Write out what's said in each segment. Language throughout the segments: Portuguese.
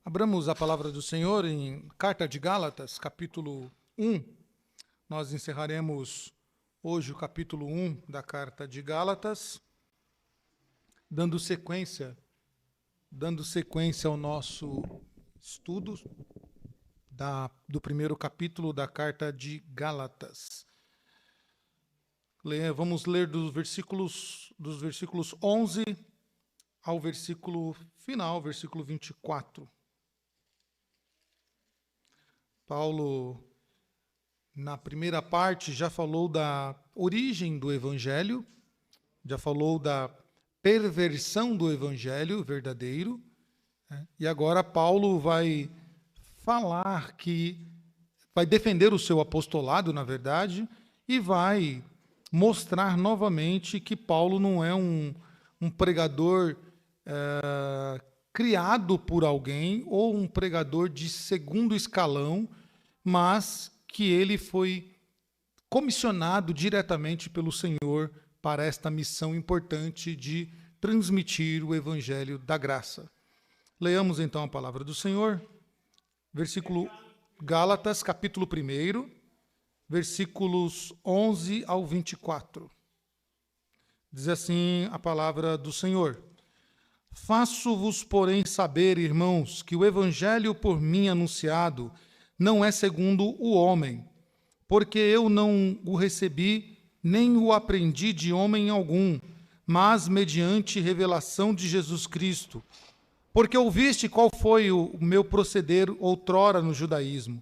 Abramos a palavra do Senhor em Carta de Gálatas, capítulo 1. Nós encerraremos hoje o capítulo 1 da Carta de Gálatas, dando sequência ao nosso estudo do primeiro capítulo da Carta de Gálatas. Vamos ler dos versículos 11 ao versículo final, versículo 24. Paulo, na primeira parte, já falou da origem do Evangelho, já falou da perversão do Evangelho verdadeiro, e agora Paulo vai falar vai defender o seu apostolado, na verdade, e vai mostrar novamente que Paulo não é um pregador criado por alguém ou um pregador de segundo escalão, mas que ele foi comissionado diretamente pelo Senhor para esta missão importante de transmitir o Evangelho da graça. Leamos então a palavra do Senhor, versículo Gálatas, capítulo 1, versículos 11 ao 24. Diz assim a palavra do Senhor: Faço-vos, porém, saber, irmãos, que o Evangelho por mim anunciado não é segundo o homem, porque eu não o recebi, nem o aprendi de homem algum, mas mediante revelação de Jesus Cristo. Porque ouviste qual foi o meu proceder outrora no judaísmo,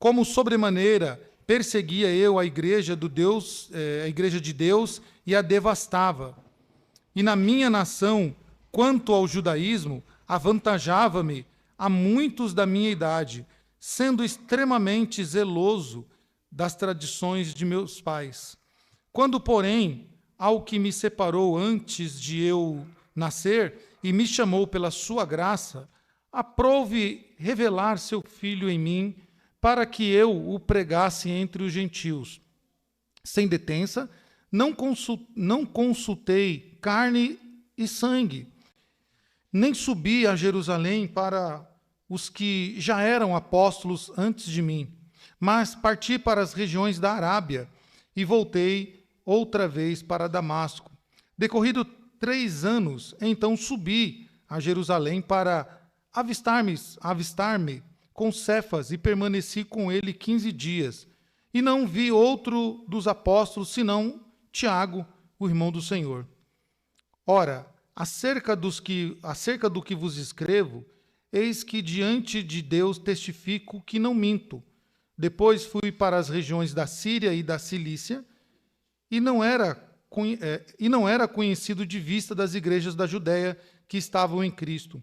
como sobremaneira perseguia eu a igreja de Deus e a devastava. E na minha nação, quanto ao judaísmo, avantajava-me a muitos da minha idade, sendo extremamente zeloso das tradições de meus pais. Quando, porém, ao que me separou antes de eu nascer e me chamou pela sua graça, aprouve revelar seu Filho em mim, para que eu o pregasse entre os gentios. Sem detença, não consultei carne e sangue, nem subi a Jerusalém para os que já eram apóstolos antes de mim, mas parti para as regiões da Arábia e voltei outra vez para Damasco. Decorrido 3 anos, então subi a Jerusalém para avistar-me com Cefas e permaneci com ele 15 dias. E não vi outro dos apóstolos, senão Tiago, o irmão do Senhor. Ora, acerca do que vos escrevo, eis que diante de Deus testifico que não minto. Depois fui para as regiões da Síria e da Cilícia, e não era conhecido de vista das igrejas da Judéia que estavam em Cristo.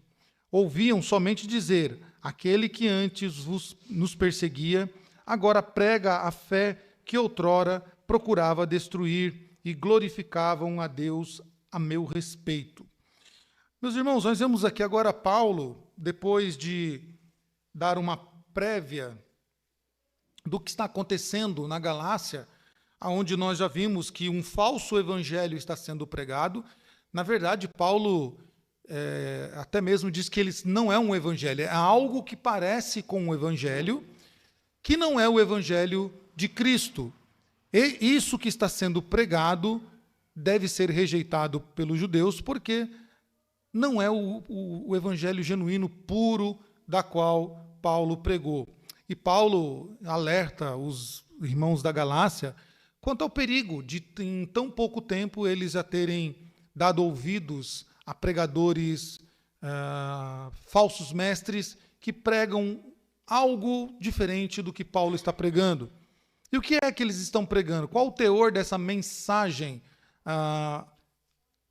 Ouviam somente dizer: aquele que antes nos perseguia, agora prega a fé que outrora procurava destruir, e glorificavam a Deus a meu respeito. Meus irmãos, nós vemos aqui agora Paulo, depois de dar uma prévia do que está acontecendo na Galácia, onde nós já vimos que um falso evangelho está sendo pregado. Na verdade, Paulo até mesmo diz que ele não é um evangelho, é algo que parece com um evangelho, que não é o evangelho de Cristo. E isso que está sendo pregado deve ser rejeitado pelos judeus, porque não é o evangelho genuíno, puro, da qual Paulo pregou. E Paulo alerta os irmãos da Galácia quanto ao perigo de, em tão pouco tempo, eles já terem dado ouvidos a pregadores falsos mestres que pregam algo diferente do que Paulo está pregando. E o que é que eles estão pregando? Qual o teor dessa mensagem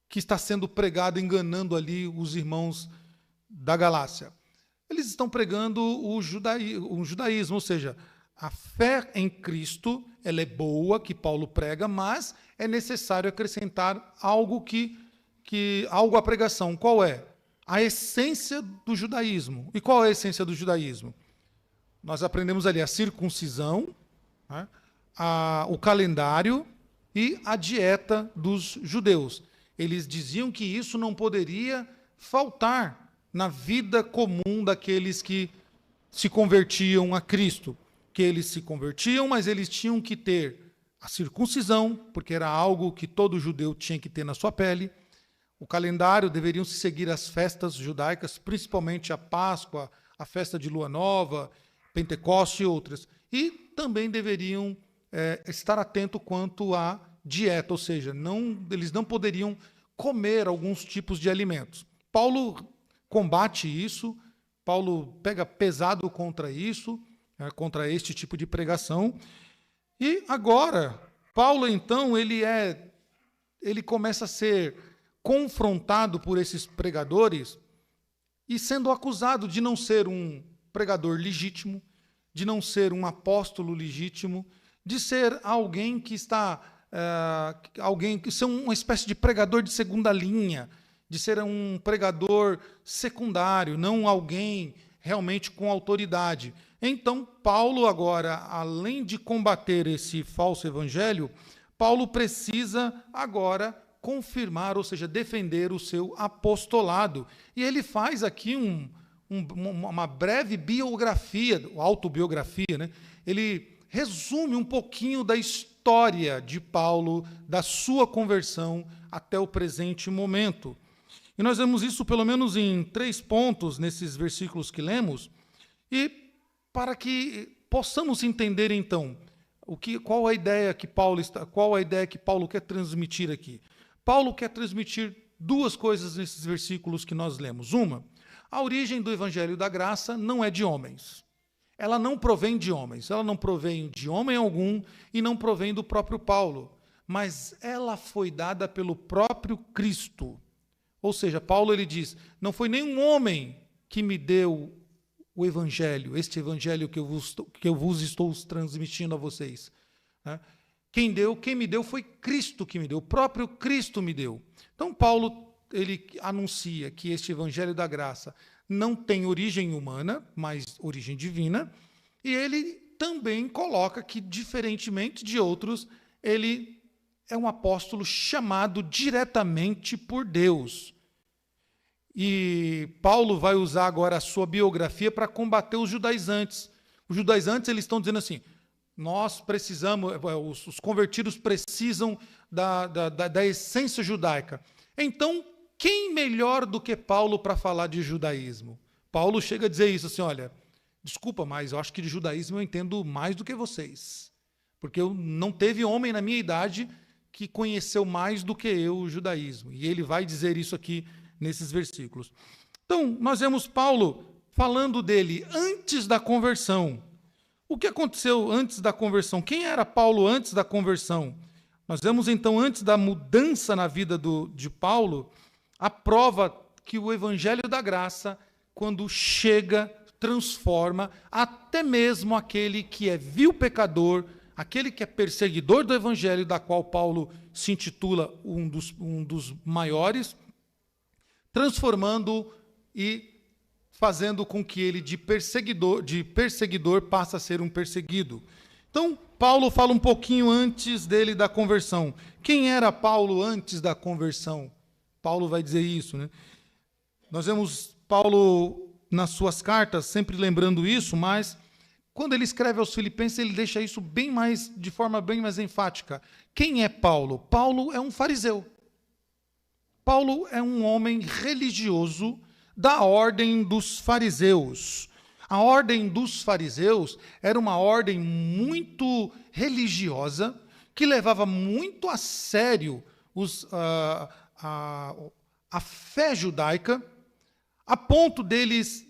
que está sendo pregada, enganando ali os irmãos da Galácia? Eles estão pregando o judaísmo, ou seja, a fé em Cristo, ela é boa, que Paulo prega, mas é necessário acrescentar algo algo à pregação. Qual é? A essência do judaísmo. E qual é a essência do judaísmo? Nós aprendemos ali a circuncisão, né, o calendário e a dieta dos judeus. Eles diziam que isso não poderia faltar na vida comum daqueles que se convertiam a Cristo. Que eles se convertiam, mas eles tinham que ter a circuncisão, porque era algo que todo judeu tinha que ter na sua pele. O calendário, deveriam se seguir as festas judaicas, principalmente a Páscoa, a festa de Lua Nova, Pentecoste e outras. E também deveriam estar atento quanto à dieta, ou seja, eles não poderiam comer alguns tipos de alimentos. Paulo combate isso, Paulo pega pesado contra isso, contra este tipo de pregação. E agora, Paulo, então, ele começa a ser confrontado por esses pregadores e sendo acusado de não ser um pregador legítimo, de não ser um apóstolo legítimo, de ser alguém que ser uma espécie de pregador de segunda linha, de ser um pregador secundário, não alguém realmente com autoridade. Então, Paulo agora, além de combater esse falso evangelho, Paulo precisa agora confirmar, ou seja, defender o seu apostolado. E ele faz aqui uma breve biografia, autobiografia, né? Ele resume um pouquinho da história de Paulo, da sua conversão até o presente momento. E nós vemos isso pelo menos em 3 pontos nesses versículos que lemos, e para que possamos entender então qual a ideia que Paulo quer transmitir aqui. Paulo quer transmitir 2 coisas nesses versículos que nós lemos. Uma, a origem do Evangelho da Graça não é de homens. Ela não provém de homens, ela não provém de homem algum e não provém do próprio Paulo, mas ela foi dada pelo próprio Cristo. Ou seja, Paulo ele diz, não foi nenhum homem que me deu o Evangelho, este Evangelho que eu vos estou transmitindo a vocês. Quem me deu foi Cristo que me deu, o próprio Cristo me deu. Então Paulo ele anuncia que este Evangelho da Graça não tem origem humana, mas origem divina, e ele também coloca que, diferentemente de outros, ele é um apóstolo chamado diretamente por Deus. E Paulo vai usar agora a sua biografia para combater os judaizantes. Os judaizantes eles estão dizendo assim, nós precisamos, os convertidos precisam da essência judaica. Então, quem melhor do que Paulo para falar de judaísmo? Paulo chega a dizer isso, assim, olha, desculpa, mas eu acho que de judaísmo eu entendo mais do que vocês. Porque não teve homem na minha idade que conheceu mais do que eu o judaísmo. E ele vai dizer isso aqui nesses versículos. Então, nós vemos Paulo falando dele antes da conversão. O que aconteceu antes da conversão? Quem era Paulo antes da conversão? Nós vemos, então, antes da mudança na vida de Paulo, a prova que o Evangelho da Graça, quando chega, transforma até mesmo aquele que é vil pecador, aquele que é perseguidor do Evangelho, da qual Paulo se intitula um dos maiores, transformando e fazendo com que ele de perseguidor passe a ser um perseguido. Então, Paulo fala um pouquinho antes dele da conversão. Quem era Paulo antes da conversão? Paulo vai dizer isso, né? Nós vemos Paulo nas suas cartas sempre lembrando isso, mas quando ele escreve aos Filipenses, ele deixa isso de forma bem mais enfática. Quem é Paulo? Paulo é um fariseu. Paulo é um homem religioso da ordem dos fariseus. A ordem dos fariseus era uma ordem muito religiosa, que levava muito a sério a fé judaica, a ponto deles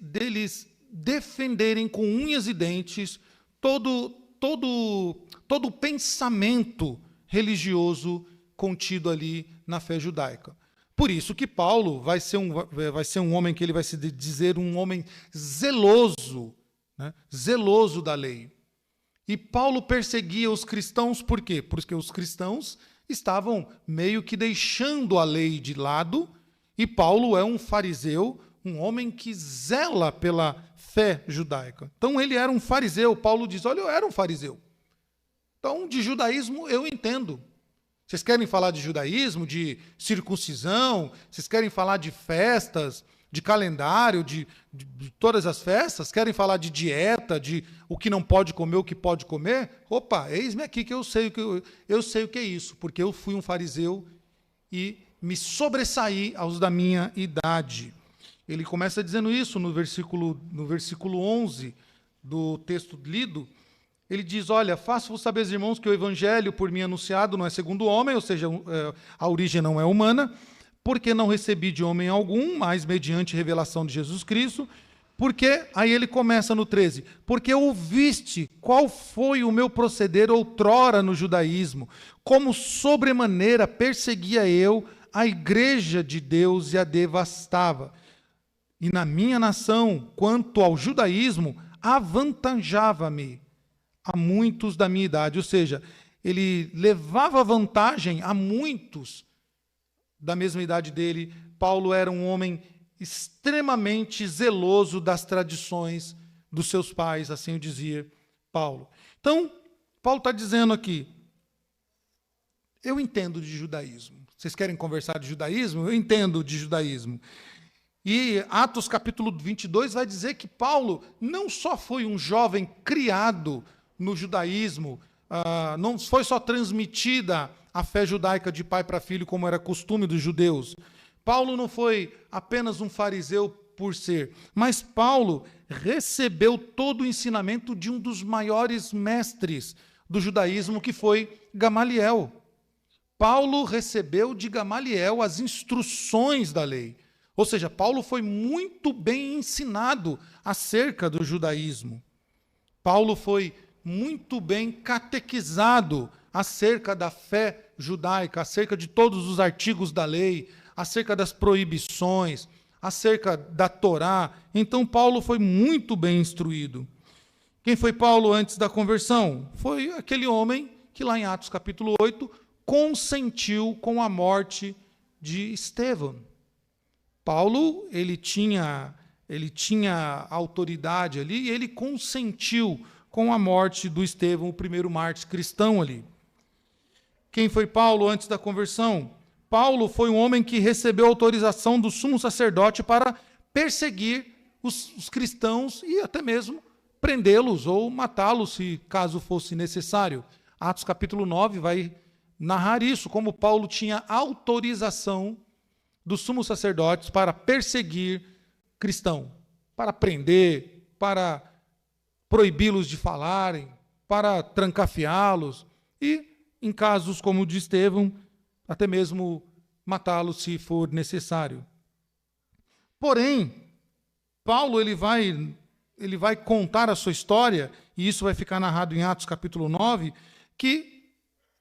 defenderem com unhas e dentes todo o pensamento religioso contido ali na fé judaica. Por isso que Paulo vai ser um homem que ele vai se dizer um homem zeloso, né? Zeloso da lei. E Paulo perseguia os cristãos por quê? Porque os cristãos estavam meio que deixando a lei de lado, e Paulo é um fariseu, um homem que zela pela fé judaica. Então ele era um fariseu. Paulo diz, olha, eu era um fariseu. Então, de judaísmo eu entendo. Vocês querem falar de judaísmo, de circuncisão? Vocês querem falar de festas? de calendário, de todas as festas, querem falar de dieta, de o que não pode comer, o que pode comer. Opa, eis-me aqui que eu sei o que é isso, porque eu fui um fariseu e me sobressaí aos da minha idade. Ele começa dizendo isso no versículo 11 do texto lido. Ele diz, olha, faço-vos saber, irmãos, que o evangelho por mim anunciado não é segundo o homem, ou seja, a origem não é humana, porque não recebi de homem algum, mas mediante revelação de Jesus Cristo, porque, aí ele começa no 13, porque ouviste qual foi o meu proceder outrora no judaísmo, como sobremaneira perseguia eu a igreja de Deus e a devastava. E na minha nação, quanto ao judaísmo, avantajava-me a muitos da minha idade, ou seja, ele levava vantagem a muitos da mesma idade dele. Paulo era um homem extremamente zeloso das tradições dos seus pais, assim o dizia Paulo. Então, Paulo está dizendo aqui, eu entendo de judaísmo. Vocês querem conversar de judaísmo? Eu entendo de judaísmo. E Atos capítulo 22 vai dizer que Paulo não só foi um jovem criado no judaísmo, não foi só transmitida a fé judaica de pai para filho, como era costume dos judeus. Paulo não foi apenas um fariseu por ser, mas Paulo recebeu todo o ensinamento de um dos maiores mestres do judaísmo, que foi Gamaliel. Paulo recebeu de Gamaliel as instruções da lei. Ou seja, Paulo foi muito bem ensinado acerca do judaísmo. Paulo foi muito bem catequizado acerca da fé judaica, acerca de todos os artigos da lei, acerca das proibições, acerca da Torá. Então, Paulo foi muito bem instruído. Quem foi Paulo antes da conversão? Foi aquele homem que lá em Atos capítulo 8 consentiu com a morte de Estevão. Paulo, ele tinha autoridade ali e ele consentiu com a morte do Estevão, o primeiro mártir cristão ali. Quem foi Paulo antes da conversão? Paulo foi um homem que recebeu autorização do sumo sacerdote para perseguir os cristãos e até mesmo prendê-los ou matá-los, se caso fosse necessário. Atos capítulo 9 vai narrar isso, como Paulo tinha autorização dos sumos sacerdotes para perseguir cristão, para prender, para proibi-los de falarem, para trancafiá-los e, em casos como o de Estevão, até mesmo matá-los se for necessário. Porém, Paulo ele vai contar a sua história, e isso vai ficar narrado em Atos capítulo 9, que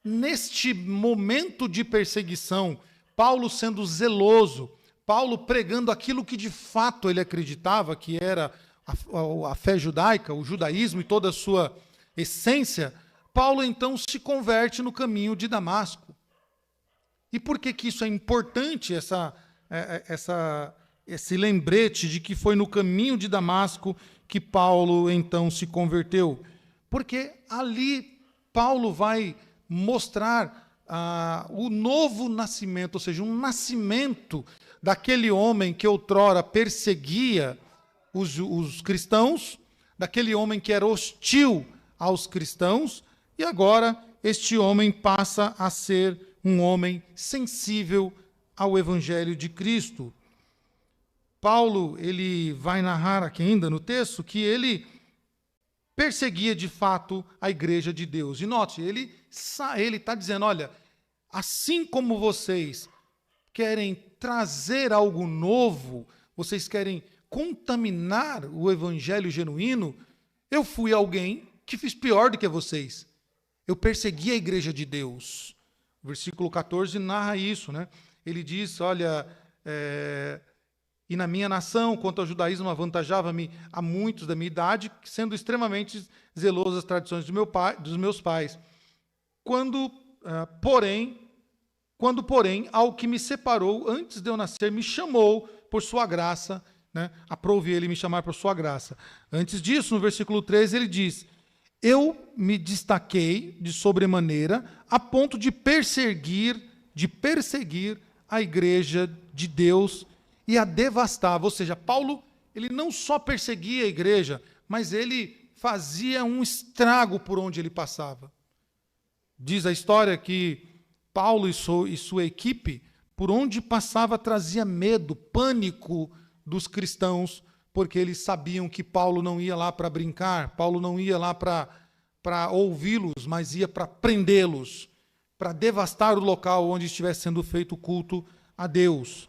neste momento de perseguição, Paulo sendo zeloso, Paulo pregando aquilo que de fato ele acreditava, que era a fé judaica, o judaísmo e toda a sua essência, Paulo então se converte no caminho de Damasco. E por que isso é importante, esse lembrete de que foi no caminho de Damasco que Paulo então se converteu? Porque ali Paulo vai mostrar o novo nascimento, ou seja, um nascimento daquele homem que outrora perseguia os cristãos, daquele homem que era hostil aos cristãos, e agora este homem passa a ser um homem sensível ao Evangelho de Cristo. Paulo, ele vai narrar aqui ainda no texto que ele perseguia de fato a igreja de Deus. E note, ele está dizendo, olha, assim como vocês querem trazer algo novo, vocês querem contaminar o evangelho genuíno, eu fui alguém que fiz pior do que vocês. Eu persegui a igreja de Deus. O versículo 14 narra isso, né? Ele diz, olha, e na minha nação, quanto ao judaísmo, avantajava-me a muitos da minha idade, sendo extremamente zeloso das tradições dos meus pais. Quando, porém, ao que me separou antes de eu nascer, me chamou por sua graça, né? Aprove ele me chamar por sua graça. Antes disso, no versículo 13, ele diz, eu me destaquei de sobremaneira a ponto de perseguir a igreja de Deus e a devastava. Ou seja, Paulo, ele não só perseguia a igreja, mas ele fazia um estrago por onde ele passava. Diz a história que Paulo e sua equipe, por onde passava, trazia medo, pânico dos cristãos, porque eles sabiam que Paulo não ia lá para brincar, Paulo não ia lá para ouvi-los, mas ia para prendê-los, para devastar o local onde estivesse sendo feito o culto a Deus.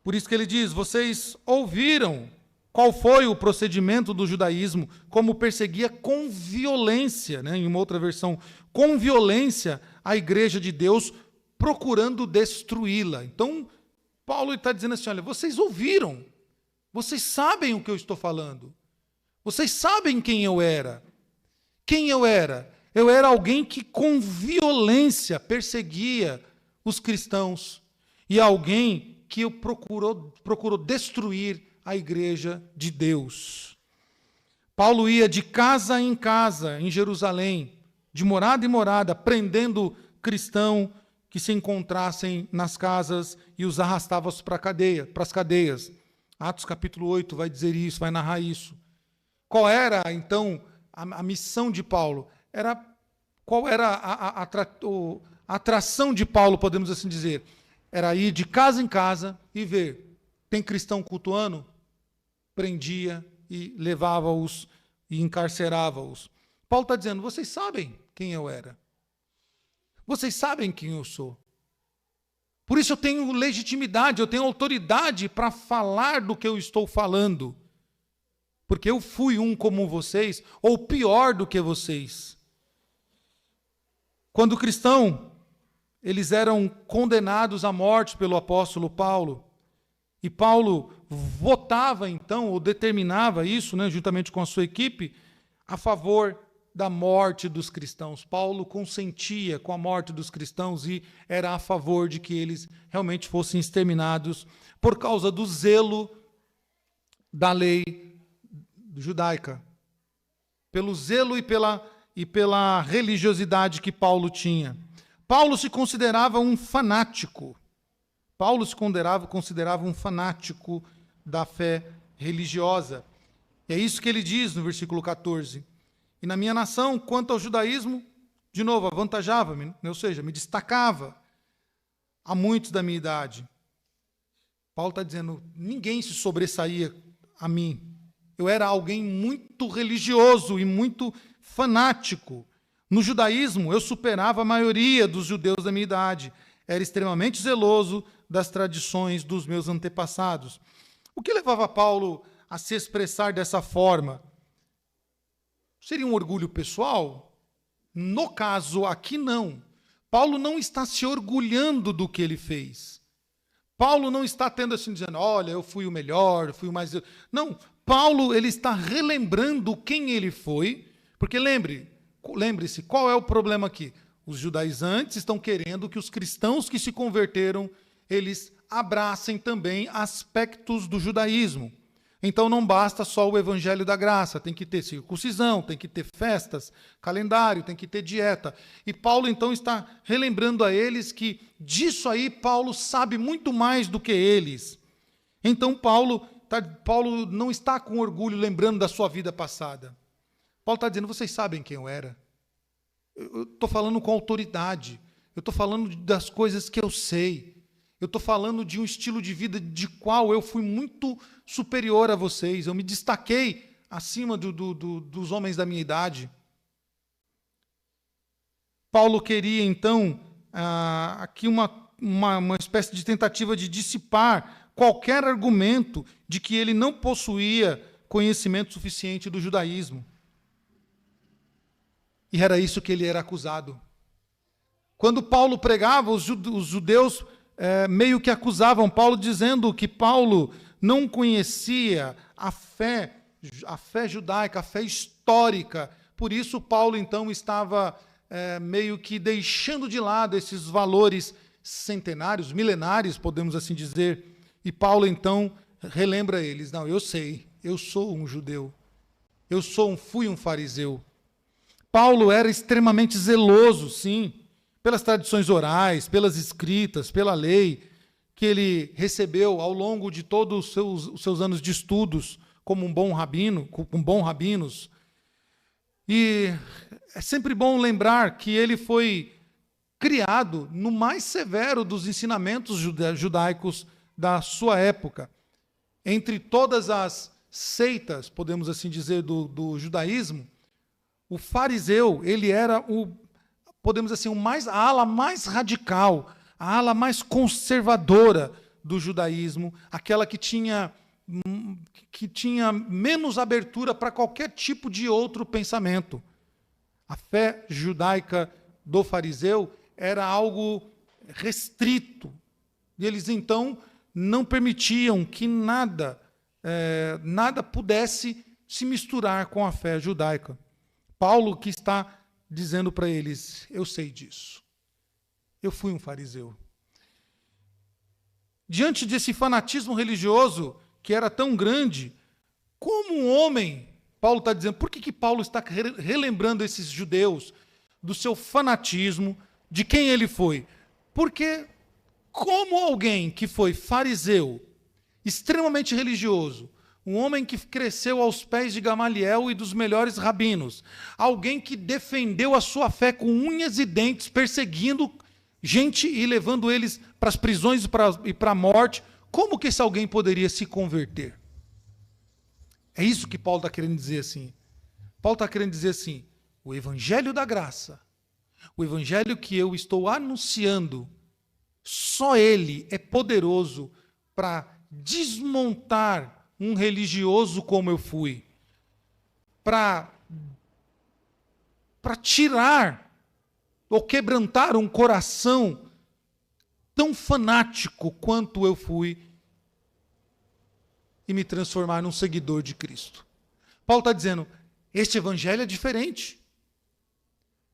Por isso que ele diz, vocês ouviram qual foi o procedimento do judaísmo, como perseguia com violência, né? Em uma outra versão, com violência a igreja de Deus, procurando destruí-la. Então, Paulo está dizendo assim, olha, vocês ouviram, vocês sabem o que eu estou falando, vocês sabem quem eu era. Quem eu era? Eu era alguém que com violência perseguia os cristãos e alguém que procurou destruir a igreja de Deus. Paulo ia de casa em casa em Jerusalém, de morada em morada, prendendo cristãos que se encontrassem nas casas e os arrastava para as cadeias. Atos capítulo 8 vai dizer isso, vai narrar isso. Qual era, então, a missão de Paulo? Qual era a atração de Paulo, podemos assim dizer? Era ir de casa em casa e ver, tem cristão cultuando? Prendia e levava-os e encarcerava-os. Paulo está dizendo, vocês sabem quem eu era. Vocês sabem quem eu sou. Por isso eu tenho legitimidade, eu tenho autoridade para falar do que eu estou falando. Porque eu fui um como vocês, ou pior do que vocês. Quando cristão, eles eram condenados à morte pelo apóstolo Paulo. E Paulo votava, então, ou determinava isso, né, juntamente com a sua equipe, a favor da morte dos cristãos. Paulo consentia com a morte dos cristãos e era a favor de que eles realmente fossem exterminados por causa do zelo da lei judaica. Pelo zelo e pela religiosidade que Paulo tinha. Paulo se considerava um fanático. Paulo se considerava um fanático da fé religiosa. E é isso que ele diz no versículo 14. E na minha nação, quanto ao judaísmo, de novo, avantajava-me, ou seja, me destacava a muitos da minha idade. Paulo está dizendo, ninguém se sobressaía a mim. Eu era alguém muito religioso e muito fanático. No judaísmo, eu superava a maioria dos judeus da minha idade. Era extremamente zeloso das tradições dos meus antepassados. O que levava Paulo a se expressar dessa forma? Seria um orgulho pessoal? No caso aqui, não. Paulo não está se orgulhando do que ele fez. Paulo não está tendo assim, dizendo, olha, eu fui o melhor, eu fui o mais... Não, Paulo ele está relembrando quem ele foi, porque lembre-se, qual é o problema aqui? Os judaizantes estão querendo que os cristãos que se converteram, eles abracem também aspectos do judaísmo. Então não basta só o evangelho da graça, tem que ter circuncisão, tem que ter festas, calendário, tem que ter dieta. E Paulo então está relembrando a eles que disso aí Paulo sabe muito mais do que eles. Então Paulo não está com orgulho lembrando da sua vida passada. Paulo está dizendo, vocês sabem quem eu era. Eu estou falando com autoridade, eu estou falando das coisas que eu sei. Eu estou falando de um estilo de vida de qual eu fui muito superior a vocês. Eu me destaquei acima dos homens da minha idade. Paulo queria, então, aqui uma espécie de tentativa de dissipar qualquer argumento de que ele não possuía conhecimento suficiente do judaísmo. E era isso que ele era acusado. Quando Paulo pregava, os judeus meio que acusavam Paulo, dizendo que Paulo não conhecia a fé judaica, a fé histórica. Por isso, Paulo, então, estava meio que deixando de lado esses valores centenários, milenares, podemos assim dizer. E Paulo, então, relembra eles, não, eu sei, eu sou um judeu, fui um fariseu. Paulo era extremamente zeloso, sim, pelas tradições orais, pelas escritas, pela lei. que ele recebeu ao longo de todos os seus anos de estudos como um bom rabino, com bons rabinos. E é sempre bom lembrar que ele foi criado no mais severo dos ensinamentos judaicos da sua época. Entre todas as seitas, podemos assim dizer, do judaísmo, o fariseu, ele era podemos assim, a ala mais radical, a ala mais conservadora do judaísmo, aquela que tinha menos abertura para qualquer tipo de outro pensamento. A fé judaica do fariseu era algo restrito. E eles, então, não permitiam que nada pudesse se misturar com a fé judaica. Paulo que está dizendo para eles, eu sei disso. Eu fui um fariseu. Diante desse fanatismo religioso que era tão grande, como um homem, Paulo está dizendo, por que Paulo está relembrando esses judeus do seu fanatismo, de quem ele foi? Porque como alguém que foi fariseu, extremamente religioso, um homem que cresceu aos pés de Gamaliel e dos melhores rabinos, alguém que defendeu a sua fé com unhas e dentes, perseguindo gente e levando eles para as prisões e para a morte, como que esse alguém poderia se converter? É isso que Paulo está querendo dizer assim. Paulo está querendo dizer assim, o evangelho da graça, o evangelho que eu estou anunciando, só ele é poderoso para desmontar um religioso como eu fui, para tirar ou quebrantar um coração tão fanático quanto eu fui e me transformar num seguidor de Cristo. Paulo está dizendo, este evangelho é diferente.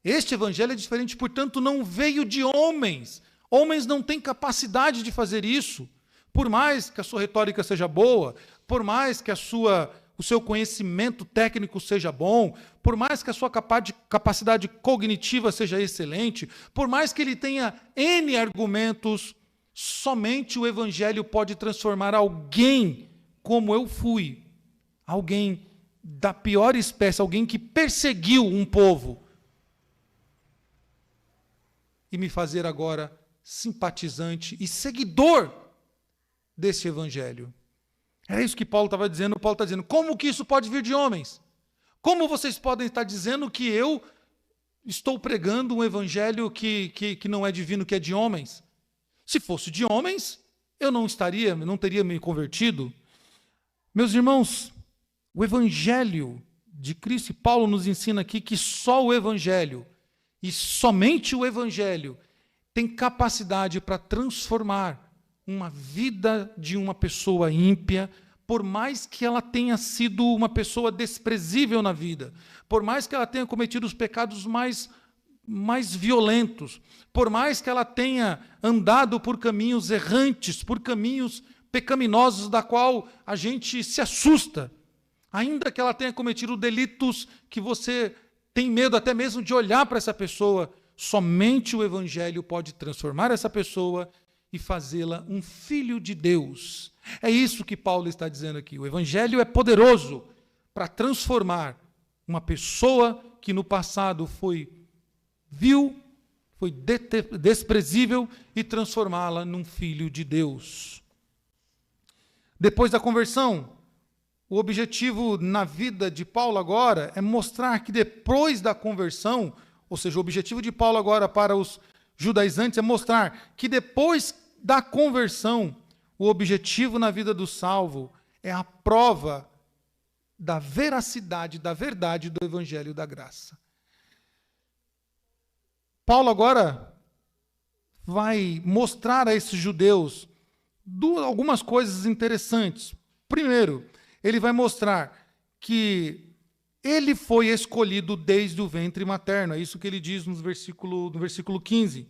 Este evangelho é diferente, portanto, não veio de homens. Homens não têm capacidade de fazer isso. Por mais que a sua retórica seja boa, por mais que o seu conhecimento técnico seja bom, por mais que a sua capacidade cognitiva seja excelente, por mais que ele tenha N argumentos, somente o evangelho pode transformar alguém como eu fui, alguém da pior espécie, alguém que perseguiu um povo, e me fazer agora simpatizante e seguidor desse evangelho. Era isso que Paulo estava dizendo. Paulo está dizendo, como que isso pode vir de homens? Como vocês podem estar dizendo que eu estou pregando um evangelho que não é divino, que é de homens? Se fosse de homens, eu não teria me convertido. Meus irmãos, o evangelho de Cristo, e Paulo nos ensina aqui que só o evangelho, e somente o evangelho, tem capacidade para transformar uma vida de uma pessoa ímpia, por mais que ela tenha sido uma pessoa desprezível na vida, por mais que ela tenha cometido os pecados mais violentos, por mais que ela tenha andado por caminhos errantes, por caminhos pecaminosos da qual a gente se assusta, ainda que ela tenha cometido delitos que você tem medo até mesmo de olhar para essa pessoa, somente o evangelho pode transformar essa pessoa e fazê-la um filho de Deus. É isso que Paulo está dizendo aqui. O evangelho é poderoso para transformar uma pessoa que no passado foi vil, foi desprezível, e transformá-la num filho de Deus. Depois da conversão, o objetivo na vida de Paulo agora é mostrar que depois da conversão, ou seja, o objetivo de Paulo agora para os judaizantes é mostrar que depois da conversão, o objetivo na vida do salvo é a prova da veracidade, da verdade do evangelho da graça. Paulo agora vai mostrar a esses judeus algumas coisas interessantes. Primeiro, ele vai mostrar que ele foi escolhido desde o ventre materno. É isso que ele diz no versículo 15.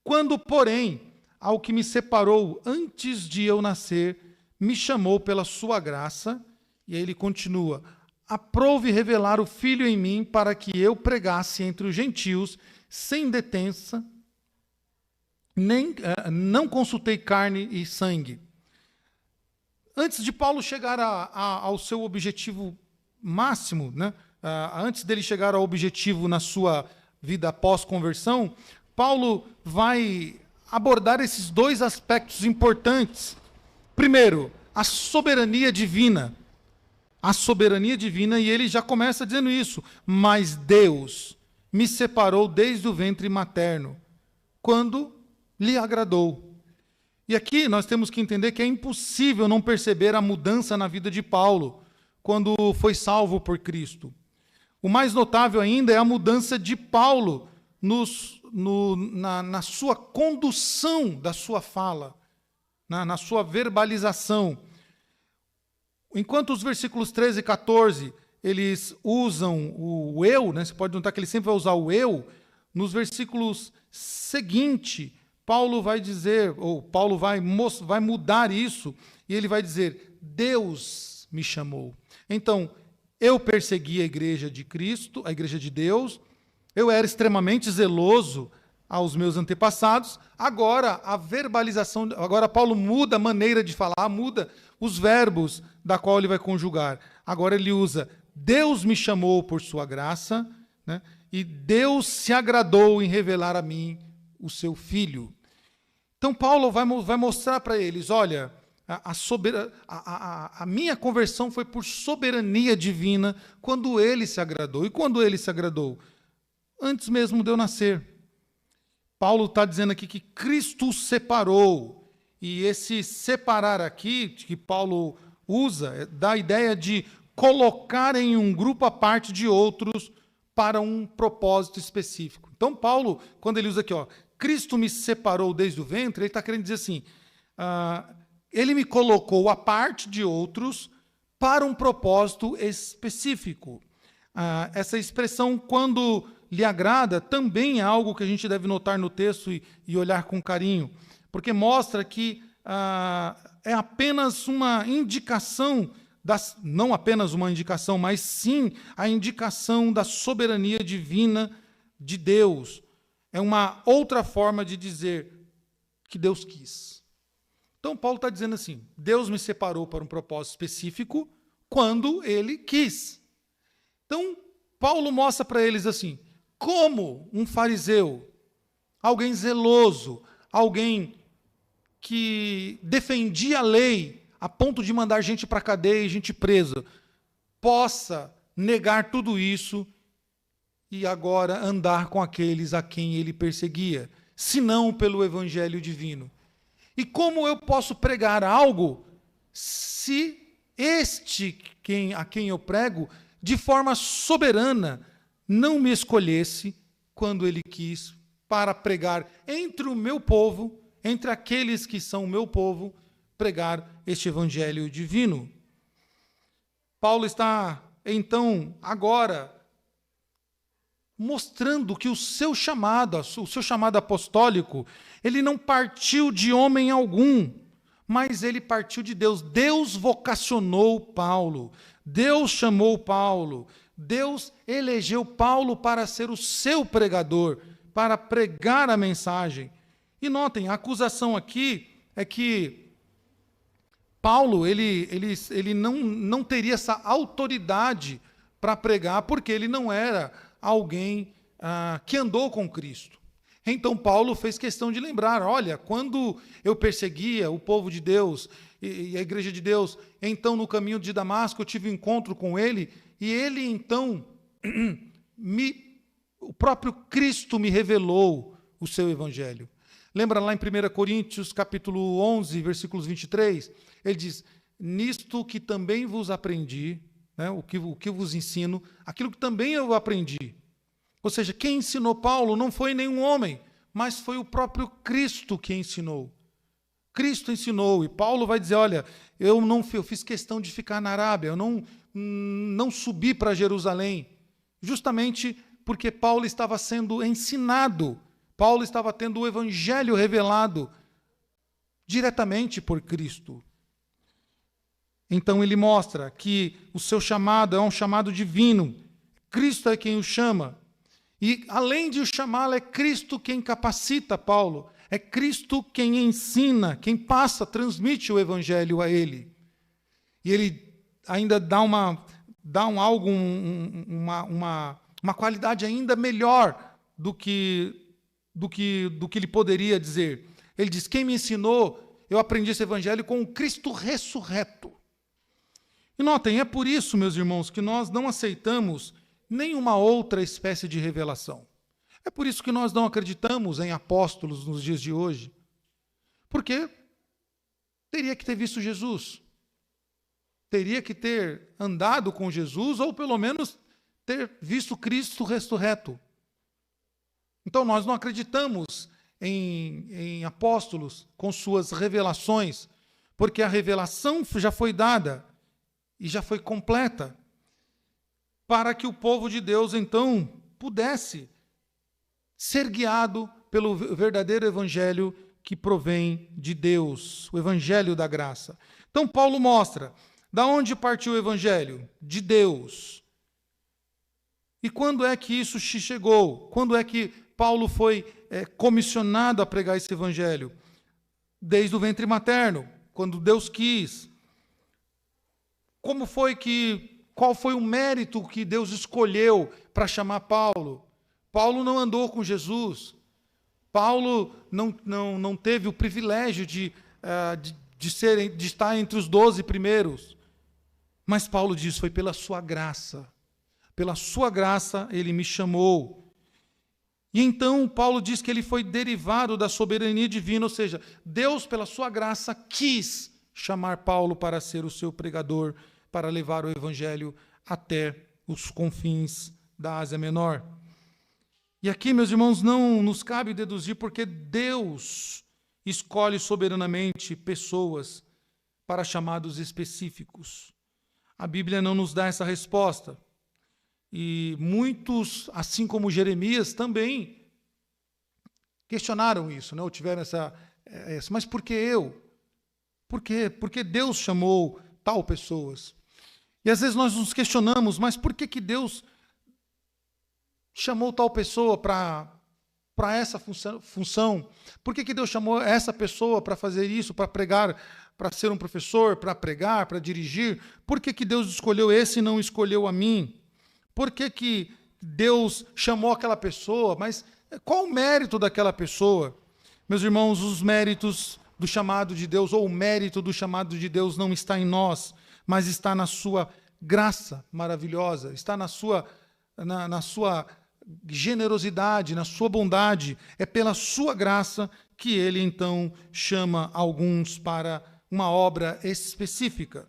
Quando, porém, ao que me separou antes de eu nascer, me chamou pela sua graça, e aí ele continua, aprouve revelar o Filho em mim para que eu pregasse entre os gentios, sem detença, não consultei carne e sangue. Antes de Paulo chegar ao seu objetivo máximo, né? Antes dele chegar ao objetivo na sua vida pós-conversão, Paulo vai abordar esses dois aspectos importantes. Primeiro, a soberania divina. A soberania divina, e ele já começa dizendo isso. Mas Deus me separou desde o ventre materno, quando lhe agradou. E aqui nós temos que entender que é impossível não perceber a mudança na vida de Paulo, quando foi salvo por Cristo. O mais notável ainda é a mudança de Paulo na sua condução da sua fala, na sua verbalização. Enquanto os versículos 13 e 14, eles usam o eu, né? Você pode notar que ele sempre vai usar o eu, nos versículos seguintes, Paulo vai dizer, ou Paulo vai mudar isso, e ele vai dizer, Deus me chamou. Então, eu persegui a igreja de Cristo, a igreja de Deus, eu era extremamente zeloso aos meus antepassados, agora a verbalização, agora Paulo muda a maneira de falar, muda os verbos da qual ele vai conjugar. Agora ele usa, Deus me chamou por sua graça, né? E Deus se agradou em revelar a mim o seu Filho. Então Paulo vai mostrar para eles, olha, a minha conversão foi por soberania divina quando ele se agradou. E quando ele se agradou? Antes mesmo de eu nascer. Paulo está dizendo aqui que Cristo separou. E esse separar aqui, que Paulo usa, dá a ideia de colocar em um grupo à parte de outros para um propósito específico. Então Paulo, quando ele usa aqui, Cristo me separou desde o ventre, ele está querendo dizer assim, ele me colocou à parte de outros para um propósito específico. Essa expressão, quando lhe agrada, também é algo que a gente deve notar no texto e olhar com carinho, porque mostra que é apenas uma indicação, não apenas uma indicação, mas sim a indicação da soberania divina de Deus. É uma outra forma de dizer que Deus quis. Então, Paulo está dizendo assim, Deus me separou para um propósito específico quando ele quis. Então, Paulo mostra para eles assim, como um fariseu, alguém zeloso, alguém que defendia a lei a ponto de mandar gente para a cadeia e gente presa, possa negar tudo isso e agora andar com aqueles a quem ele perseguia, senão pelo evangelho divino. E como eu posso pregar algo se a quem eu prego, de forma soberana, não me escolhesse quando ele quis para pregar entre o meu povo, entre aqueles que são o meu povo, pregar este evangelho divino? Paulo está, então, agora mostrando que o seu chamado apostólico, ele não partiu de homem algum, mas ele partiu de Deus. Deus vocacionou Paulo, Deus chamou Paulo, Deus elegeu Paulo para ser o seu pregador, para pregar a mensagem. E notem, a acusação aqui é que Paulo ele não teria essa autoridade para pregar, porque ele não era alguém que andou com Cristo. Então Paulo fez questão de lembrar, olha, quando eu perseguia o povo de Deus e a igreja de Deus, então no caminho de Damasco eu tive um encontro com ele, e ele então, o próprio Cristo me revelou o seu evangelho. Lembra lá em 1 Coríntios capítulo 11, versículos 23, ele diz, nisto que também vos aprendi, né, o que vos ensino, aquilo que também eu aprendi. Ou seja, quem ensinou Paulo não foi nenhum homem, mas foi o próprio Cristo que ensinou. Cristo ensinou, e Paulo vai dizer, olha, eu fiz questão de ficar na Arábia, eu não subi para Jerusalém, justamente porque Paulo estava sendo ensinado, Paulo estava tendo o evangelho revelado diretamente por Cristo. Então ele mostra que o seu chamado é um chamado divino, Cristo é quem o chama, e além de o chamá-lo, é Cristo quem capacita Paulo, É Cristo quem ensina, quem passa, transmite o evangelho a ele. E ele ainda dá uma qualidade ainda melhor do que ele poderia dizer. Ele diz: quem me ensinou, eu aprendi esse evangelho com o Cristo ressurreto. E notem, é por isso, meus irmãos, que nós não aceitamos nenhuma outra espécie de revelação. É por isso que nós não acreditamos em apóstolos nos dias de hoje. Porque teria que ter visto Jesus. Teria que ter andado com Jesus, ou pelo menos ter visto Cristo ressurreto. Então nós não acreditamos em apóstolos com suas revelações, porque a revelação já foi dada e já foi completa, para que o povo de Deus, então, pudesse ser guiado pelo verdadeiro evangelho que provém de Deus, o evangelho da graça. Então, Paulo mostra, da onde partiu o evangelho? De Deus. E quando é que isso chegou? Quando é que Paulo foi comissionado a pregar esse evangelho? Desde o ventre materno, quando Deus quis. Qual foi o mérito que Deus escolheu para chamar Paulo? Paulo não andou com Jesus. Paulo não teve o privilégio de estar entre os 12 primeiros. Mas Paulo diz: foi pela sua graça. Pela sua graça ele me chamou. E então Paulo diz que ele foi derivado da soberania divina, ou seja, Deus, pela sua graça, quis chamar Paulo para ser o seu pregador, para levar o evangelho até os confins da Ásia Menor. E aqui, meus irmãos, não nos cabe deduzir porque Deus escolhe soberanamente pessoas para chamados específicos. A Bíblia não nos dá essa resposta. E muitos, assim como Jeremias, também questionaram isso, não tiveram essa mas por que eu? Por quê? Porque Deus chamou tal pessoas. E às vezes nós nos questionamos, mas por que Deus chamou tal pessoa para essa função? Por que Deus chamou essa pessoa para fazer isso, para pregar, para ser um professor, para pregar, para dirigir? Por que Deus escolheu esse e não escolheu a mim? Por que Deus chamou aquela pessoa? Mas qual o mérito daquela pessoa? Meus irmãos, os méritos do chamado de Deus, ou o mérito do chamado de Deus não está em nós, mas está na sua graça maravilhosa, está na sua generosidade, na sua bondade. É pela sua graça que ele, então, chama alguns para uma obra específica.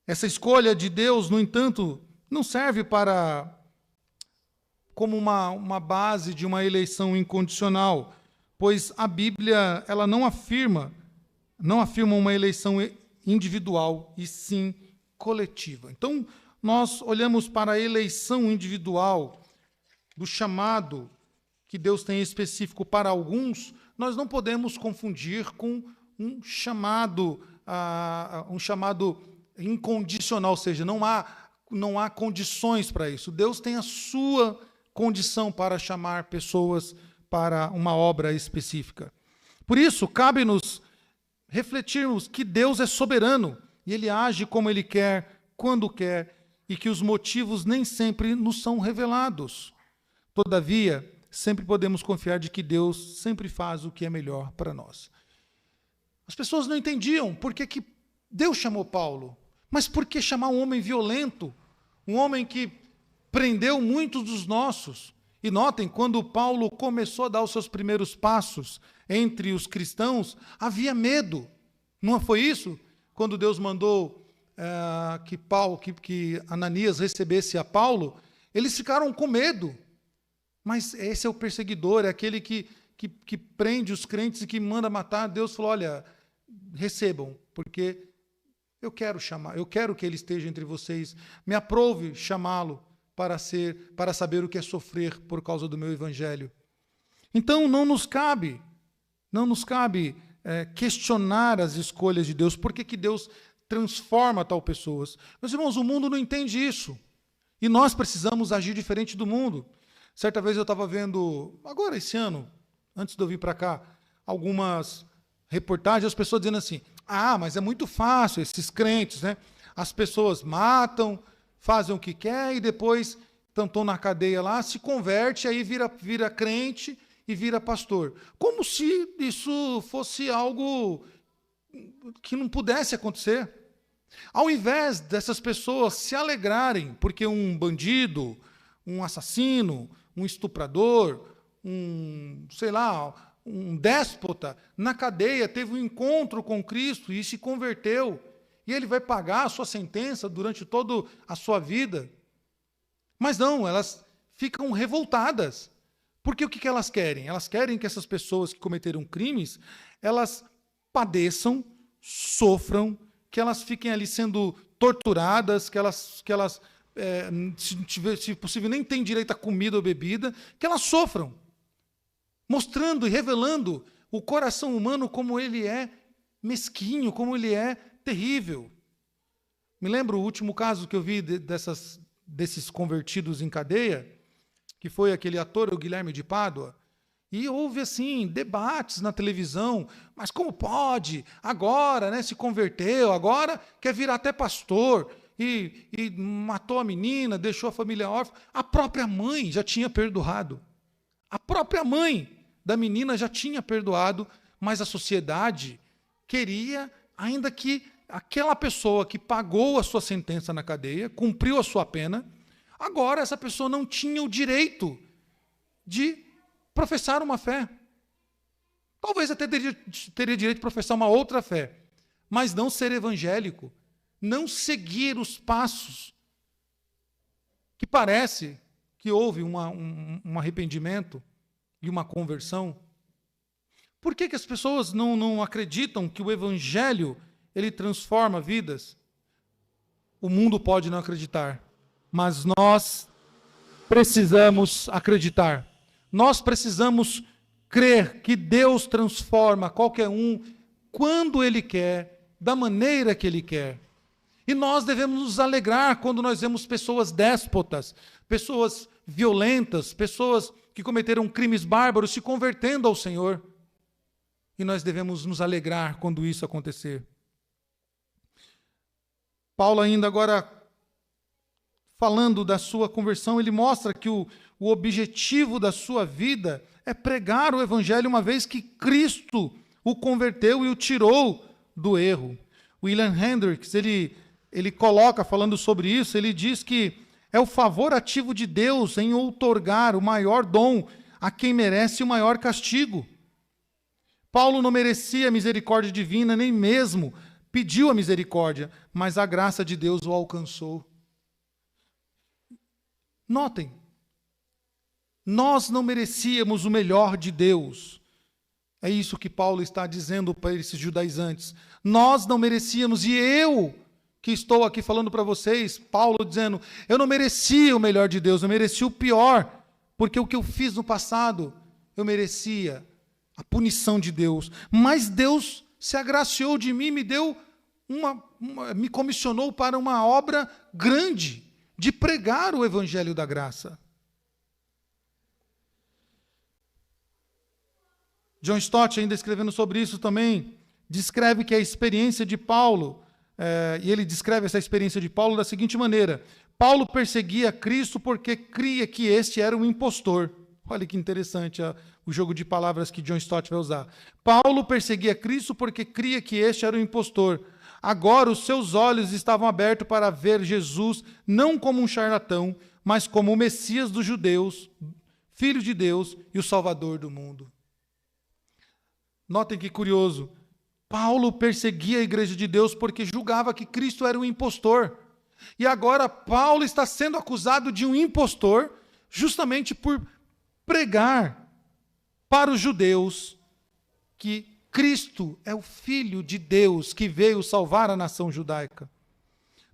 Essa escolha de Deus, no entanto, não serve como uma base de uma eleição incondicional, pois a Bíblia ela não afirma uma eleição individual, e sim coletiva. Então, nós olhamos para a eleição individual do chamado que Deus tem específico para alguns, nós não podemos confundir com um chamado incondicional, ou seja, não há condições para isso. Deus tem a sua condição para chamar pessoas para uma obra específica. Por isso, cabe-nos refletirmos que Deus é soberano e Ele age como Ele quer, quando quer, e que os motivos nem sempre nos são revelados. Todavia, sempre podemos confiar de que Deus sempre faz o que é melhor para nós. As pessoas não entendiam por que Deus chamou Paulo. Mas por que chamar um homem violento? Um homem que prendeu muitos dos nossos. E notem, quando Paulo começou a dar os seus primeiros passos entre os cristãos, havia medo. Não foi isso? Quando Deus mandou que Ananias recebesse a Paulo, eles ficaram com medo. Mas esse é o perseguidor, é aquele que prende os crentes e que manda matar. Deus falou: olha, recebam, porque eu quero que ele esteja entre vocês. Me aprove chamá-lo para saber o que é sofrer por causa do meu evangelho. Então não nos cabe questionar as escolhas de Deus. Por que Deus transforma tal pessoas? Meus irmãos, o mundo não entende isso. E nós precisamos agir diferente do mundo. Certa vez eu estava vendo, agora esse ano, antes de eu vir para cá, algumas reportagens, as pessoas dizendo assim, mas é muito fácil, esses crentes, né? As pessoas matam, fazem o que quer e depois estão na cadeia lá, se converte, aí vira crente e vira pastor. Como se isso fosse algo que não pudesse acontecer. Ao invés dessas pessoas se alegrarem porque um bandido, um assassino, um estuprador, um déspota na cadeia teve um encontro com Cristo e se converteu, e ele vai pagar a sua sentença durante toda a sua vida. Mas não, elas ficam revoltadas. Porque o que elas querem? Elas querem que essas pessoas que cometeram crimes, elas padeçam, sofram, que elas fiquem ali sendo torturadas, que elas se possível, nem têm direito a comida ou bebida, que elas sofram, mostrando e revelando o coração humano como ele é mesquinho, como ele é terrível. Me lembro o último caso que eu vi desses convertidos em cadeia, que foi aquele ator, o Guilherme de Pádua, e houve, assim, debates na televisão, mas como pode? Agora, né, se converteu, agora quer virar até pastor, e matou a menina, deixou a família órfã. A própria mãe já tinha perdoado. A própria mãe da menina já tinha perdoado, mas a sociedade queria ainda que aquela pessoa que pagou a sua sentença na cadeia, cumpriu a sua pena, agora essa pessoa não tinha o direito de professar uma fé. Talvez até teria direito de professar uma outra fé, mas não ser evangélico, não seguir os passos, que parece que houve um arrependimento e uma conversão. Por que as pessoas não acreditam que o evangelho ele transforma vidas? O mundo pode não acreditar, mas nós precisamos acreditar. Nós precisamos crer que Deus transforma qualquer um quando Ele quer, da maneira que Ele quer. E nós devemos nos alegrar quando nós vemos pessoas déspotas, pessoas violentas, pessoas que cometeram crimes bárbaros se convertendo ao Senhor. E nós devemos nos alegrar quando isso acontecer. Paulo ainda agora, falando da sua conversão, ele mostra que o objetivo da sua vida é pregar o evangelho, uma vez que Cristo o converteu e o tirou do erro. William Hendricks, ele coloca, falando sobre isso, ele diz que é o favor ativo de Deus em outorgar o maior dom a quem merece o maior castigo. Paulo não merecia a misericórdia divina, nem mesmo pediu a misericórdia, mas a graça de Deus o alcançou. Notem, nós não merecíamos o melhor de Deus. É isso que Paulo está dizendo para esses judaizantes. Nós não merecíamos, e eu que estou aqui falando para vocês, Paulo dizendo, eu não merecia o melhor de Deus, eu merecia o pior, porque o que eu fiz no passado, eu merecia a punição de Deus. Mas Deus se agraciou de mim, me deu me comissionou para uma obra grande, de pregar o evangelho da graça. John Stott, ainda escrevendo sobre isso também, descreve que a experiência de Paulo, e ele descreve essa experiência de Paulo da seguinte maneira: Paulo perseguia Cristo porque cria que este era um impostor. Olha que interessante o jogo de palavras que John Stott vai usar. Paulo perseguia Cristo porque cria que este era um impostor. Agora os seus olhos estavam abertos para ver Jesus não como um charlatão, mas como o Messias dos judeus, Filho de Deus e o Salvador do mundo. Notem que curioso. Paulo perseguia a igreja de Deus porque julgava que Cristo era um impostor. E agora Paulo está sendo acusado de um impostor justamente por pregar para os judeus que Cristo é o Filho de Deus que veio salvar a nação judaica.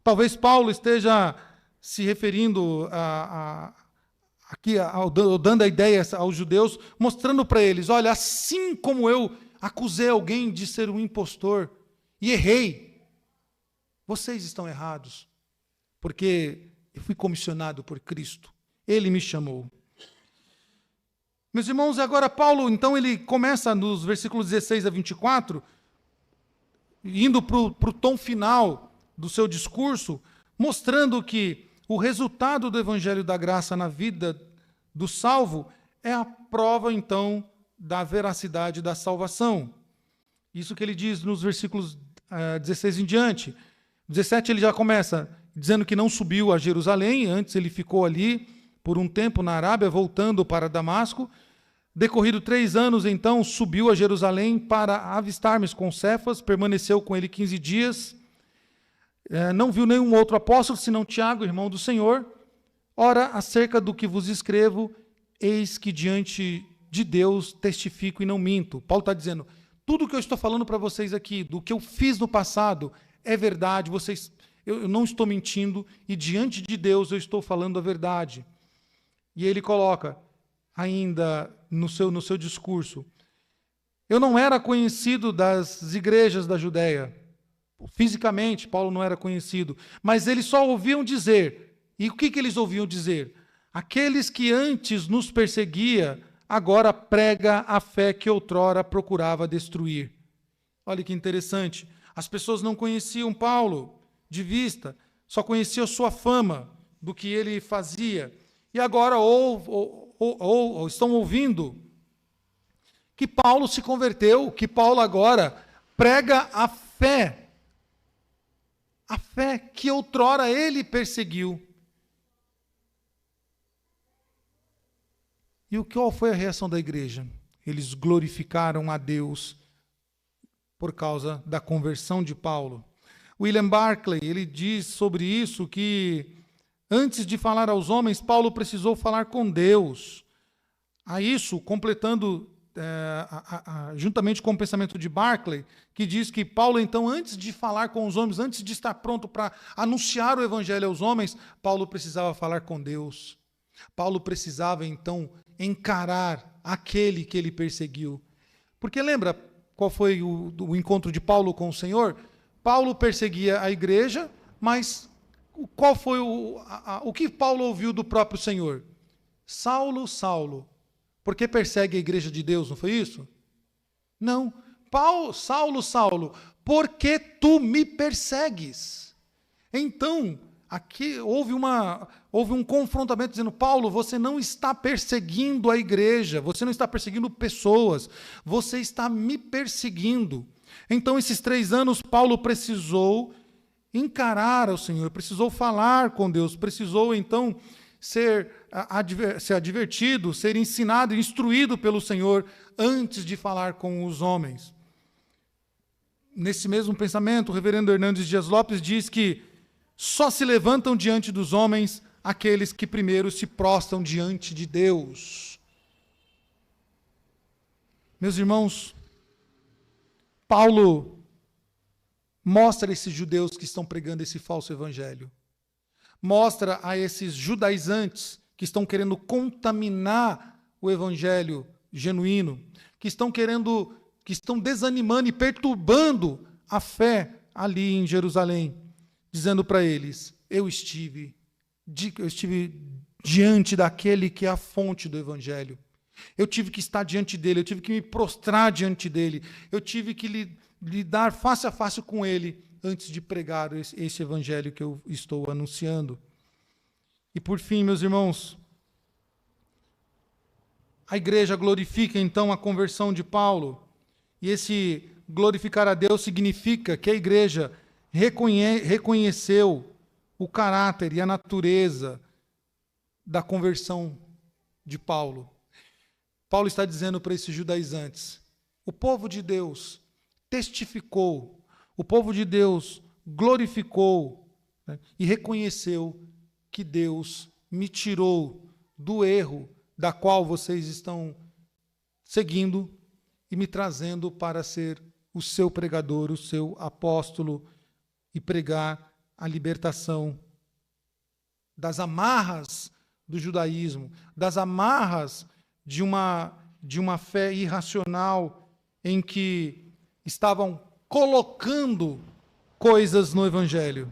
Talvez Paulo esteja se referindo aqui, dando a ideia aos judeus, mostrando para eles, olha, assim como eu acusei alguém de ser um impostor e errei, vocês estão errados, porque eu fui comissionado por Cristo, Ele me chamou. Meus irmãos, agora Paulo, então, ele começa nos versículos 16 a 24, indo para o tom final do seu discurso, mostrando que o resultado do Evangelho da Graça na vida do salvo é a prova, então, da veracidade da salvação. Isso que ele diz nos versículos 16 em diante. 17 ele já começa dizendo que não subiu a Jerusalém, antes ele ficou ali por um tempo na Arábia, voltando para Damasco. Decorrido 3 anos, então, subiu a Jerusalém para avistar-me com Cefas, permaneceu com ele 15 dias, não viu nenhum outro apóstolo, senão Tiago, irmão do Senhor. Ora, acerca do que vos escrevo, eis que diante de Deus testifico e não minto. Paulo está dizendo, tudo que eu estou falando para vocês aqui, do que eu fiz no passado, é verdade, eu não estou mentindo, e diante de Deus eu estou falando a verdade. E ele coloca, ainda no seu discurso, eu não era conhecido das igrejas da Judéia. Fisicamente, Paulo não era conhecido, mas eles só ouviam dizer. E o que eles ouviam dizer? Aqueles que antes nos perseguia, agora prega a fé que outrora procurava destruir. Olha que interessante. As pessoas não conheciam Paulo de vista, só conheciam sua fama, do que ele fazia. E agora ou estão ouvindo que Paulo se converteu, que Paulo agora prega a fé que outrora ele perseguiu. E qual foi a reação da igreja? Eles glorificaram a Deus por causa da conversão de Paulo. William Barclay, ele diz sobre isso que antes de falar aos homens, Paulo precisou falar com Deus. A isso, completando juntamente com o pensamento de Barclay, que diz que Paulo, então, antes de falar com os homens, antes de estar pronto para anunciar o evangelho aos homens, Paulo precisava falar com Deus. Paulo precisava, então, encarar aquele que ele perseguiu. Porque lembra qual foi o encontro de Paulo com o Senhor? Paulo perseguia a igreja, mas qual foi o que Paulo ouviu do próprio Senhor? Saulo, Saulo, por que persegue a igreja de Deus, não foi isso? Não. Saulo, Saulo, por que tu me persegues? Então, aqui houve um confrontamento dizendo, Paulo, você não está perseguindo a igreja, você não está perseguindo pessoas, você está me perseguindo. Então, esses 3 anos, Paulo precisou encarar o Senhor, precisou falar com Deus, precisou, então, ser advertido, ser ensinado, instruído pelo Senhor, antes de falar com os homens. Nesse mesmo pensamento, o reverendo Hernandes Dias Lopes diz que só se levantam diante dos homens aqueles que primeiro se prostram diante de Deus. Meus irmãos, Paulo mostra a esses judeus que estão pregando esse falso evangelho. Mostra a esses judaizantes que estão querendo contaminar o evangelho genuíno, que estão desanimando e perturbando a fé ali em Jerusalém, dizendo para eles, eu estive diante daquele que é a fonte do evangelho. Eu tive que estar diante dele, eu tive que me prostrar diante dele, eu tive que lidar face a face com ele antes de pregar esse evangelho que eu estou anunciando. E por fim, meus irmãos, a igreja glorifica então a conversão de Paulo, e esse glorificar a Deus significa que a igreja reconheceu o caráter e a natureza da conversão de Paulo. Paulo está dizendo para esses judaizantes, o povo de Deus testificou, o povo de Deus glorificou, né, e reconheceu que Deus me tirou do erro da qual vocês estão seguindo e me trazendo para ser o seu pregador, o seu apóstolo e pregar a libertação das amarras do judaísmo, das amarras de uma fé irracional em que estavam colocando coisas no evangelho.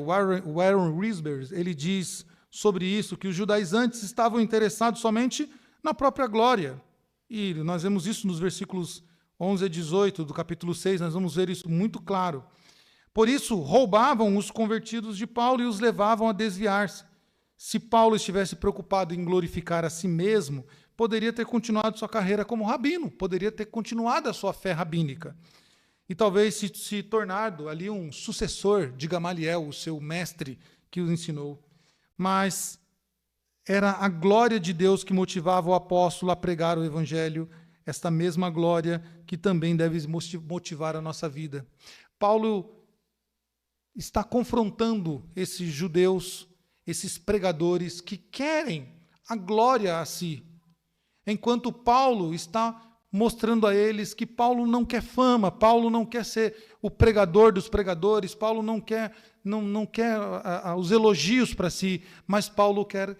Warren Wiersbe, ele diz sobre isso, que os judaizantes estavam interessados somente na própria glória. E nós vemos isso nos versículos 11 a 18 do capítulo 6, nós vamos ver isso muito claro. Por isso, roubavam os convertidos de Paulo e os levavam a desviar-se. Se Paulo estivesse preocupado em glorificar a si mesmo, poderia ter continuado sua carreira como rabino, poderia ter continuado a sua fé rabínica. E talvez se tornado ali um sucessor de Gamaliel, o seu mestre que os ensinou. Mas era a glória de Deus que motivava o apóstolo a pregar o evangelho, esta mesma glória que também deve motivar a nossa vida. Paulo está confrontando esses judeus, esses pregadores que querem a glória a si, enquanto Paulo está mostrando a eles que Paulo não quer fama, Paulo não quer ser o pregador dos pregadores, Paulo não quer os elogios para si, mas Paulo quer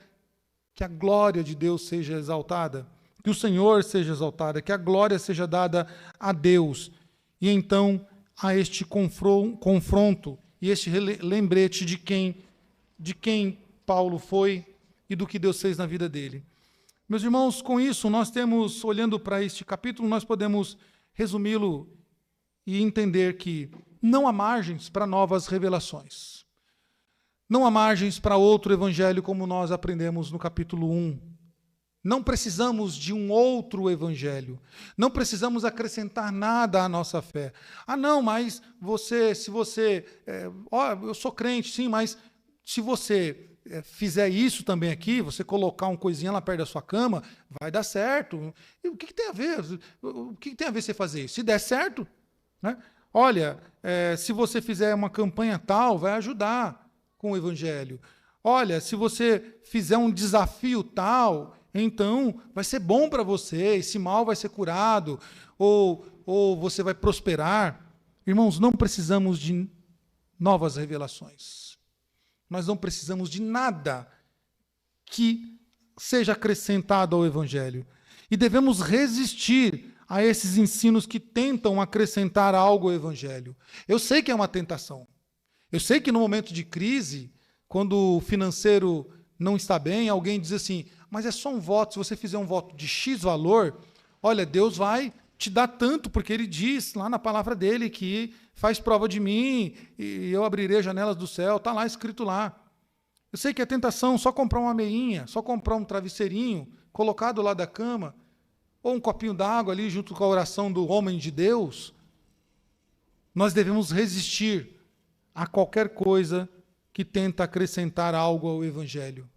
que a glória de Deus seja exaltada, que o Senhor seja exaltado, que a glória seja dada a Deus. E então há este confronto e este lembrete de quem Paulo foi e do que Deus fez na vida dele. Meus irmãos, com isso, nós temos, olhando para este capítulo, nós podemos resumi-lo e entender que não há margens para novas revelações. Não há margens para outro evangelho, como nós aprendemos no capítulo 1. Não precisamos de um outro evangelho. Não precisamos acrescentar nada à nossa fé. Ah, não, mas eu sou crente, sim, mas se você fizer isso também aqui, você colocar uma coisinha lá perto da sua cama, vai dar certo. E o que tem a ver? O que tem a ver você fazer isso? Se der certo, né? Olha, se você fizer uma campanha tal, vai ajudar com o evangelho. Olha, se você fizer um desafio tal, então vai ser bom para você, esse mal vai ser curado, ou você vai prosperar. Irmãos, não precisamos de novas revelações. Nós não precisamos de nada que seja acrescentado ao evangelho. E devemos resistir a esses ensinos que tentam acrescentar algo ao evangelho. Eu sei que é uma tentação. Eu sei que no momento de crise, quando o financeiro não está bem, alguém diz assim, mas é só um voto, se você fizer um voto de X valor, olha, Deus vai te dar tanto, porque ele diz lá na palavra dele que faz prova de mim e eu abrirei as janelas do céu, está lá escrito lá. Eu sei que é tentação só comprar uma meinha, só comprar um travesseirinho, colocar do lado da cama, ou um copinho d'água ali junto com a oração do homem de Deus. Nós devemos resistir a qualquer coisa que tenta acrescentar algo ao evangelho.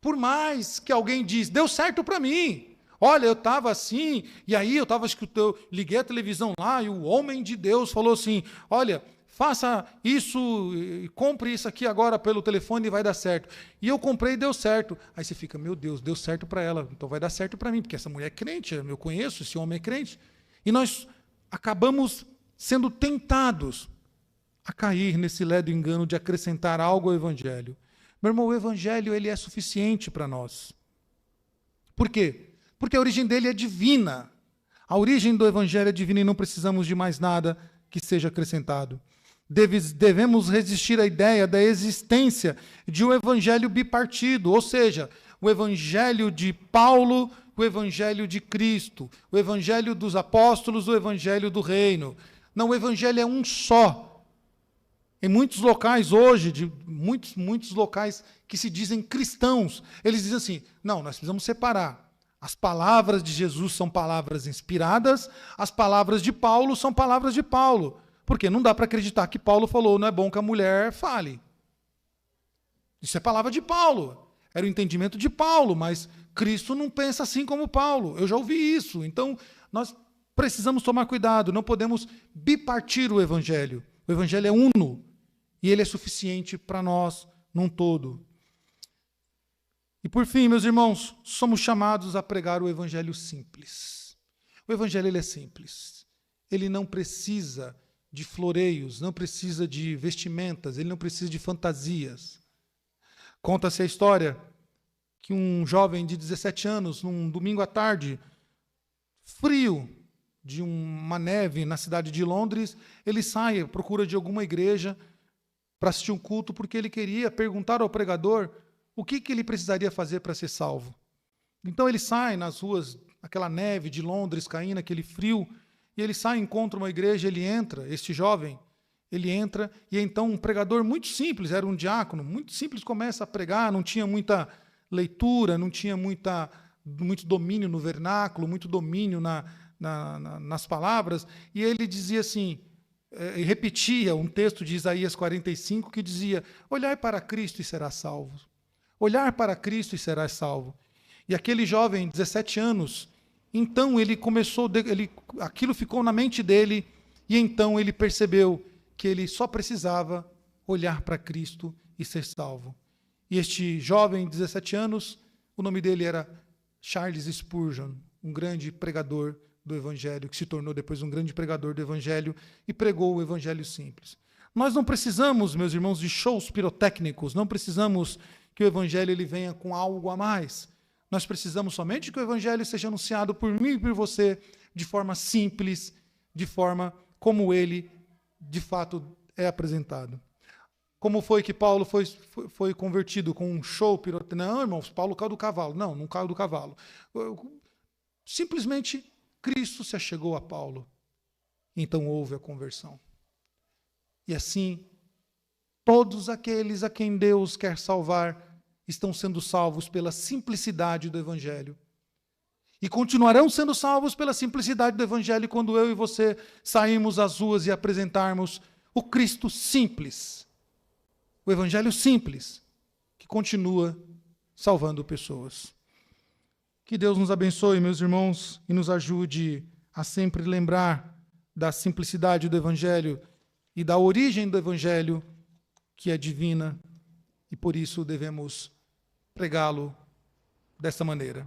Por mais que alguém diz, deu certo para mim. Olha, eu estava assim, e aí eu estava escutando, liguei a televisão lá, e o homem de Deus falou assim, olha, faça isso, compre isso aqui agora pelo telefone e vai dar certo. E eu comprei e deu certo. Aí você fica, meu Deus, deu certo para ela, então vai dar certo para mim, porque essa mulher é crente, eu conheço, esse homem é crente. E nós acabamos sendo tentados a cair nesse ledo engano de acrescentar algo ao evangelho. Meu irmão, o evangelho ele é suficiente para nós. Por quê? Porque a origem dele é divina. A origem do evangelho é divina e não precisamos de mais nada que seja acrescentado. Devemos resistir à ideia da existência de um evangelho bipartido, ou seja, o evangelho de Paulo, o evangelho de Cristo, o evangelho dos apóstolos, o evangelho do reino. Não, o evangelho é um só. Em muitos locais hoje, muitos locais que se dizem cristãos, eles dizem assim, não, nós precisamos separar. As palavras de Jesus são palavras inspiradas, as palavras de Paulo são palavras de Paulo. Porque não dá para acreditar que Paulo falou, não é bom que a mulher fale. Isso é palavra de Paulo. Era o entendimento de Paulo, mas Cristo não pensa assim como Paulo. Eu já ouvi isso. Então, nós precisamos tomar cuidado, não podemos bipartir o evangelho. O evangelho é uno e ele é suficiente para nós num todo. E por fim, meus irmãos, somos chamados a pregar o evangelho simples. O evangelho ele é simples. Ele não precisa de floreios, não precisa de vestimentas, ele não precisa de fantasias. Conta-se a história que um jovem de 17 anos, num domingo à tarde, frio, de uma neve na cidade de Londres, ele sai à procura de alguma igreja para assistir um culto, porque ele queria perguntar ao pregador o que ele precisaria fazer para ser salvo. Então ele sai nas ruas, aquela neve de Londres caindo, aquele frio, e ele sai, encontra uma igreja, ele entra, este jovem, ele entra, e então um pregador muito simples, era um diácono, muito simples, começa a pregar, não tinha muita leitura, não tinha muito domínio no vernáculo, muito domínio nas palavras, e ele dizia assim, e repetia um texto de Isaías 45 que dizia: olhai para Cristo e serás salvo. Olhar para Cristo e serás salvo. E aquele jovem, 17 anos, então ele começou, aquilo ficou na mente dele, e então ele percebeu que ele só precisava olhar para Cristo e ser salvo. E este jovem, 17 anos, o nome dele era Charles Spurgeon, um grande pregador do Evangelho, que se tornou depois um grande pregador do Evangelho e pregou o Evangelho simples. Nós não precisamos, meus irmãos, de shows pirotécnicos, não precisamos que o Evangelho ele venha com algo a mais. Nós precisamos somente que o Evangelho seja anunciado por mim e por você de forma simples, de forma como ele, de fato, é apresentado. Como foi que Paulo foi convertido com um show pirotécnico? Não, irmãos, Paulo caiu do cavalo. Não caiu do cavalo. Simplesmente Cristo se achegou a Paulo. Então houve a conversão. E assim, todos aqueles a quem Deus quer salvar estão sendo salvos pela simplicidade do Evangelho. E continuarão sendo salvos pela simplicidade do Evangelho quando eu e você sairmos às ruas e apresentarmos o Cristo simples. O Evangelho simples, que continua salvando pessoas. Que Deus nos abençoe, meus irmãos, e nos ajude a sempre lembrar da simplicidade do Evangelho e da origem do Evangelho, que é divina, e por isso devemos pregá-lo dessa maneira.